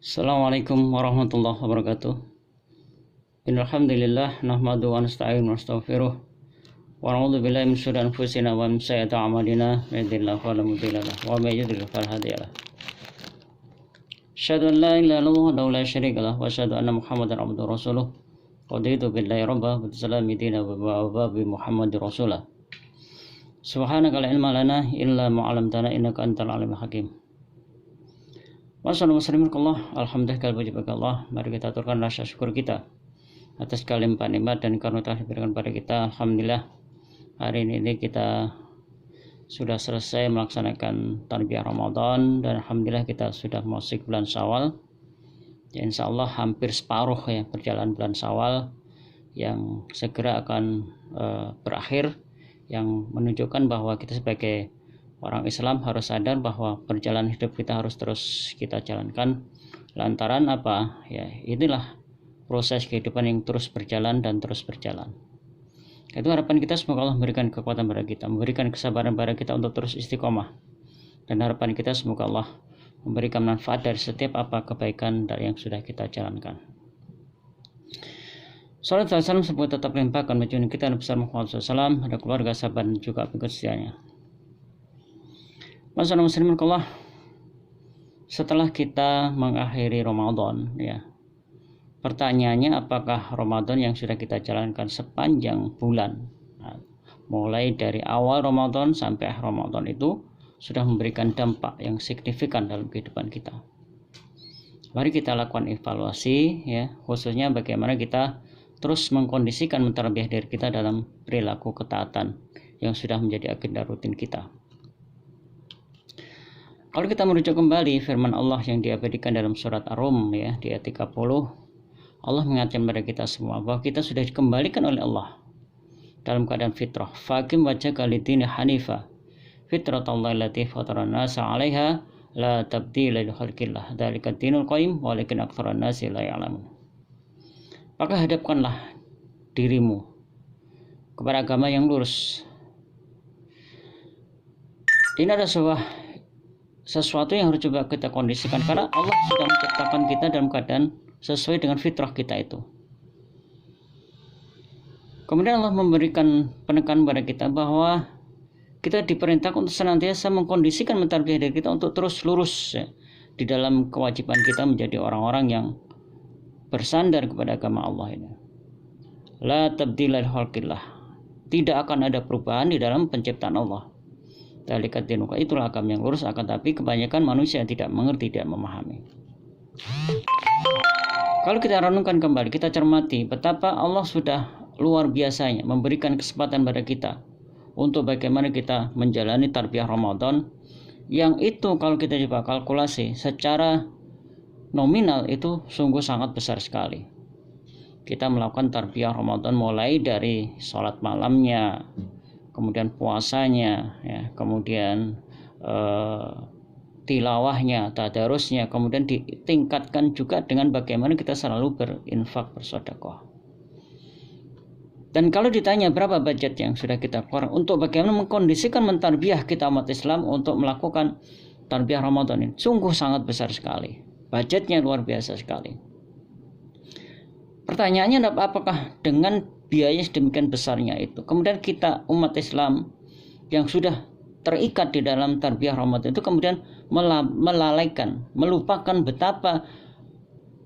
Assalamualaikum warahmatullahi wabarakatuh. Innalhamdulillah nahmadu wa nasta'inu wa nastaghfiruh wa na'udzu billahi min syururi anfusina wa min sayyiati a'malina may yahdihillahu fala mudilla lahu wa may yudlil fala hadiya lahu. Asyhadu an la ilaha illallah wahdahu la syarika lahu wa asyhadu anna Muhammadan abduhu wa rasuluh. Raditu billahi rabba wa bisalami dina wa bi Muhammadir rasulah. Subhanaka la ilma lana illa ma 'allamtana innaka antal alimul hakim. Wassalamualaikum alhamdulillah puji bagi Allah. Mari kita aturkan rasa syukur kita atas kelimpahan nikmat dan karunia telah diberikan pada kita. Alhamdulillah hari ini kita sudah selesai melaksanakan tarbiyah Ramadan dan alhamdulillah kita sudah masuk bulan Syawal. Ya, insya Allah hampir separuh ya perjalanan bulan Syawal yang segera akan berakhir, yang menunjukkan bahwa kita sebagai orang Islam harus sadar bahwa perjalanan hidup kita harus terus kita jalankan. Lantaran apa? Ya, inilah proses kehidupan yang terus berjalan dan terus berjalan. Itu harapan kita, semoga Allah memberikan kekuatan pada kita, memberikan kesabaran pada kita untuk terus istiqomah. Dan harapan kita semoga Allah memberikan manfaat dari setiap apa kebaikan dari yang sudah kita jalankan. Salat dan salam semoga tetap limpahkan menjunjung kita Nabi Muhammad SAW, ada keluarga, sahabat dan juga pengikut setianya. Masyaallah muslimin Allah, setelah kita mengakhiri Ramadan ya, pertanyaannya apakah Ramadan yang sudah kita jalankan sepanjang bulan, mulai dari awal Ramadan sampai akhir Ramadan itu sudah memberikan dampak yang signifikan dalam kehidupan kita. Mari kita lakukan evaluasi ya, khususnya bagaimana kita terus mengkondisikan mentarbiyah diri kita dalam perilaku ketaatan yang sudah menjadi agenda rutin kita. Kalau kita merujuk kembali firman Allah yang diabadikan dalam surat Ar-Rum ya, di ayat 30, Allah mengingatkan kepada kita semua bahwa kita sudah dikembalikan oleh Allah dalam keadaan fitrah. Faqim wajhaka lid-dini hanifa fitratallahi allati fataran nasa 'alaiha la tabdila li khalqillah dzalika dinul qayyim walakin aktsaran nasi la ya'lamun. Maka hadapkanlah dirimu kepada agama yang lurus. Ini adalah sesuatu yang harus coba kita kondisikan, karena Allah sudah menciptakan kita dalam keadaan sesuai dengan fitrah kita itu. Kemudian Allah memberikan penekanan pada kita bahwa kita diperintahkan untuk senantiasa mengkondisikan mentarbiyah diri kita untuk terus lurus ya, di dalam kewajiban kita menjadi orang-orang yang bersandar kepada agama Allah ini. La tabdila li khalqillah. Tidak akan ada perubahan di dalam penciptaan Allah. Dzalika dinul qayyim, itulah agama yang lurus, akan tapi kebanyakan manusia tidak mengerti, tidak memahami. Kalau kita renungkan kembali, kita cermati betapa Allah sudah luar biasanya memberikan kesempatan pada kita untuk bagaimana kita menjalani tarbiyah Ramadan, yang itu kalau kita coba kalkulasi secara nominal itu sungguh sangat besar sekali. Kita melakukan tarbiyah Ramadan mulai dari sholat malamnya, kemudian puasanya ya, kemudian tilawahnya, tadarusnya, kemudian ditingkatkan juga dengan bagaimana kita selalu berinfak, bersedekah. Dan kalau ditanya berapa budget yang sudah kita keluarkan untuk bagaimana mengkondisikan mentarbiyah kita umat Islam untuk melakukan tarbiyah Ramadan ini, sungguh sangat besar sekali. Budgetnya luar biasa sekali. Pertanyaannya adalah apakah dengan biaya sedemikian besarnya itu, kemudian kita umat Islam yang sudah terikat di dalam tarbiyah Ramadan itu kemudian melalaikan, melupakan betapa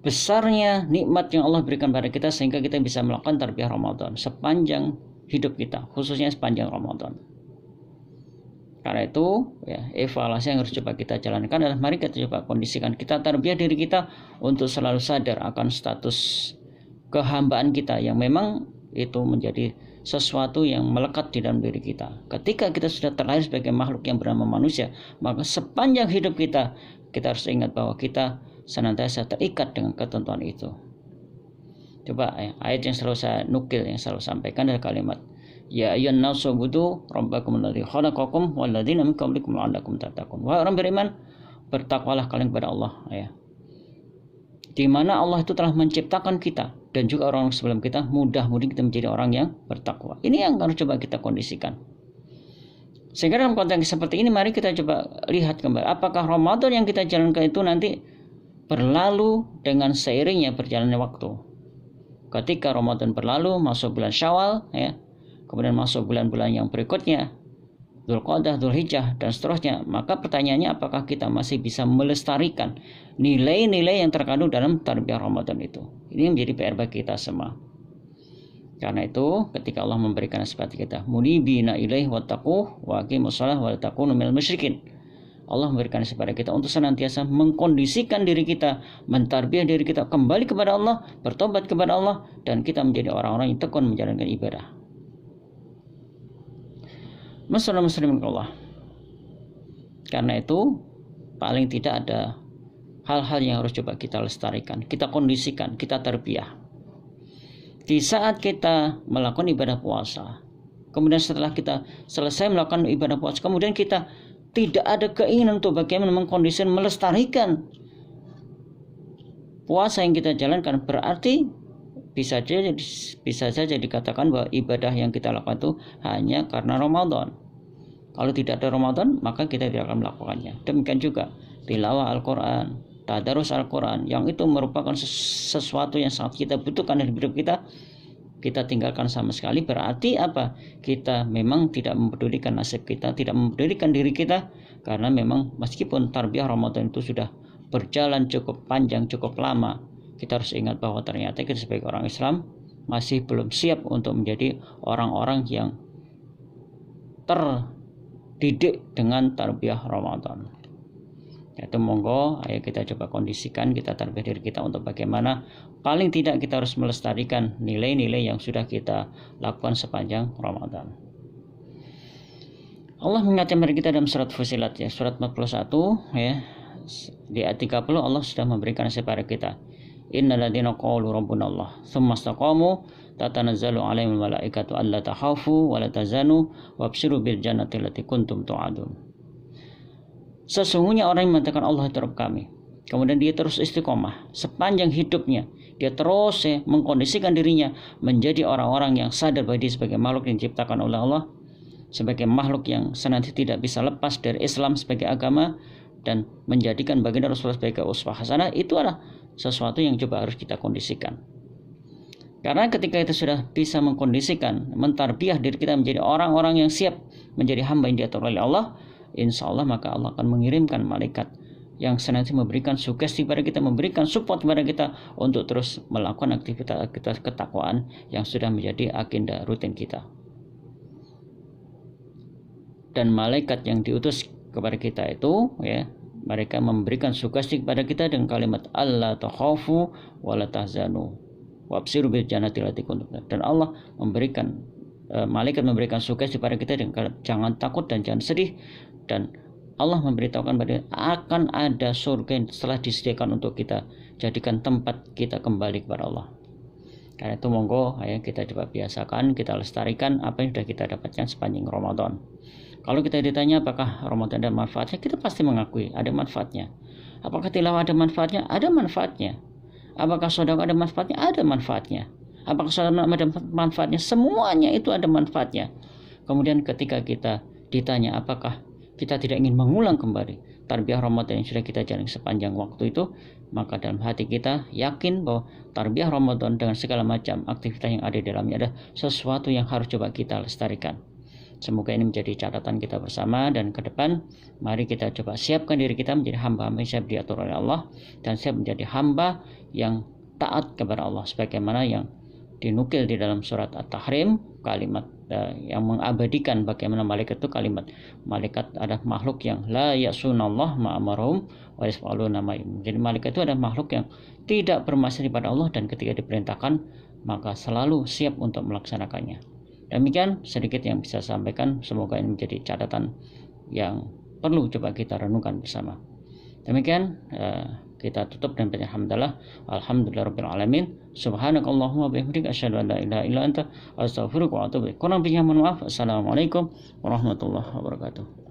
besarnya nikmat yang Allah berikan pada kita sehingga kita bisa melakukan tarbiyah Ramadan sepanjang hidup kita, khususnya sepanjang Ramadan. Karena itu ya, evaluasi yang harus coba kita jalankan adalah mari kita coba kondisikan, kita tarbiyah diri kita untuk selalu sadar akan status kehambaan kita yang memang itu menjadi sesuatu yang melekat di dalam diri kita. Ketika kita sudah terlahir sebagai makhluk yang bernama manusia, maka sepanjang hidup kita harus ingat bahwa kita senantiasa terikat dengan ketentuan itu. Coba ayat yang selalu saya nukil, yang selalu sampaikan adalah kalimat ya ayyuhan nasu ubudu rabbakum alladzi khalaqakum wal ladzina min qablikum la'allakum tattaqun. Wahai orang beriman, bertakwalah kalian kepada Allah ya. Di mana Allah itu telah menciptakan kita dan juga orang sebelum kita, mudah-mudahan kita menjadi orang yang bertakwa. Ini yang harus coba kita kondisikan. Sehingga dalam konteks seperti ini mari kita coba lihat kembali apakah Ramadan yang kita jalankan itu nanti berlalu dengan seiringnya berjalannya waktu. Ketika Ramadan berlalu, masuk bulan Syawal, ya, kemudian masuk bulan-bulan yang berikutnya, Dzulqa'dah, Dzulhijjah, dan seterusnya, maka pertanyaannya apakah kita masih bisa melestarikan nilai-nilai yang terkandung dalam tarbiyah Ramadan itu. Ini menjadi PR bagi kita semua. Karena itu ketika Allah memberikan nasihat kita, munibina ilaihi wattaqu wa aqimus shalah wa la takunu minal musyrikin. Allah memberikan kepada kita untuk senantiasa mengkondisikan diri kita, mentarbiyah diri kita kembali kepada Allah, bertobat kepada Allah, dan kita menjadi orang-orang yang tekun menjalankan ibadah. Muslimin Allah. Karena itu paling tidak ada hal-hal yang harus coba kita lestarikan, kita kondisikan, kita tarbiyah. Di saat kita melakukan ibadah puasa, kemudian setelah kita selesai melakukan ibadah puasa, kemudian kita tidak ada keinginan untuk bagaimana mengkondisikan, melestarikan puasa yang kita jalankan, berarti bisa saja dikatakan bahwa ibadah yang kita lakukan itu hanya karena Ramadan. Kalau tidak ada Ramadan, maka kita tidak akan melakukannya. Demikian juga tilawah Al-Quran, tadarus Al-Quran, yang itu merupakan sesuatu yang sangat kita butuhkan dalam hidup kita tinggalkan sama sekali. Berarti apa? Kita memang tidak mempedulikan nasib kita, tidak mempedulikan diri kita, karena memang meskipun tarbiyah Ramadan itu sudah berjalan cukup panjang, cukup lama, kita harus ingat bahwa ternyata kita sebagai orang Islam masih belum siap untuk menjadi orang-orang yang terdidik dengan tarbiyah Ramadan. Itu monggo, ayo kita coba kondisikan, kita tarbiyah diri kita untuk bagaimana paling tidak kita harus melestarikan nilai-nilai yang sudah kita lakukan sepanjang Ramadan. Allah mengingatkan kepada kita dalam surat Fussilat, ya, surat 41, ya, di ayat 30 Allah sudah memberikan nasihat kepada kita. Innal ladzina qalu rabbunallah tsumma istaqamu tatanazzalu 'alaihimul malaikatu alla takhafu wa la tahzanu wabshiru bil jannati allati kuntum tu'adun. Sesungguhnya orang yang mengatakan Allah itu Rabb kami, kemudian dia terus istiqomah sepanjang hidupnya, dia terus mengkondisikan dirinya menjadi orang-orang yang sadar bahwa dia sebagai makhluk yang diciptakan oleh Allah, sebagai makhluk yang senantiasa tidak bisa lepas dari Islam sebagai agama, dan menjadikan baginda Rasulullah sebagai uswah hasanah. Itu adalah sesuatu yang coba harus kita kondisikan. Karena ketika itu sudah bisa mengkondisikan, mentarbiyah diri kita menjadi orang-orang yang siap menjadi hamba yang diatur oleh Allah, insya Allah maka Allah akan mengirimkan malaikat yang senantiasa memberikan sugesti kepada kita, memberikan support kepada kita untuk terus melakukan aktivitas ketakwaan yang sudah menjadi agenda rutin kita. Dan malaikat yang diutus kepada kita itu, ya, mereka memberikan sugesti kepada kita dengan kalimat alla takhafu wa la tahzanu wabshiru bil jannati allati kuntum. Dan Allah memberikan malaikat memberikan sugesti kepada kita dengan jangan takut dan jangan sedih, dan Allah memberitahukan bahwa akan ada surga yang telah disediakan untuk kita, jadikan tempat kita kembali kepada Allah. Karena itu monggo, ayo kita coba biasakan, kita lestarikan apa yang sudah kita dapatkan sepanjang Ramadan. Kalau kita ditanya apakah Ramadan ada manfaatnya, kita pasti mengakui ada manfaatnya. Apakah tilawah ada manfaatnya? Ada manfaatnya. Apakah sedekah ada manfaatnya? Ada manfaatnya. Apakah sedekah ada manfaatnya? Semuanya itu ada manfaatnya. Kemudian ketika kita ditanya apakah kita tidak ingin mengulang kembali tarbiyah Ramadan yang sudah kita jalani sepanjang waktu itu, maka dalam hati kita yakin bahwa tarbiyah Ramadan dengan segala macam aktivitas yang ada di dalamnya ada sesuatu yang harus coba kita lestarikan. Semoga ini menjadi catatan kita bersama, dan ke depan mari kita coba siapkan diri kita menjadi hamba-hamba yang siap diatur oleh Allah dan siap menjadi hamba yang taat kepada Allah sebagaimana yang dinukil di dalam surat At-Tahrim, kalimat yang mengabadikan bagaimana malaikat itu kalimat malaikat adalah makhluk yang la ya'sunallah ma'amarum wa yas'aluna ma'im. Jadi malaikat itu adalah makhluk yang tidak bermaksiat kepada Allah dan ketika diperintahkan maka selalu siap untuk melaksanakannya. Demikian sedikit yang bisa saya sampaikan, semoga ini menjadi catatan yang perlu coba kita renungkan bersama. Demikian kita tutup dengan alhamdulillah, alhamdulillahirabbil alamin, subhanakallahumma bihamdika asyhadu an la ilaha illa anta astaghfiruka wa atubu ilaik. Kurang lebihnya mohon maaf. Assalamualaikum warahmatullahi wabarakatuh.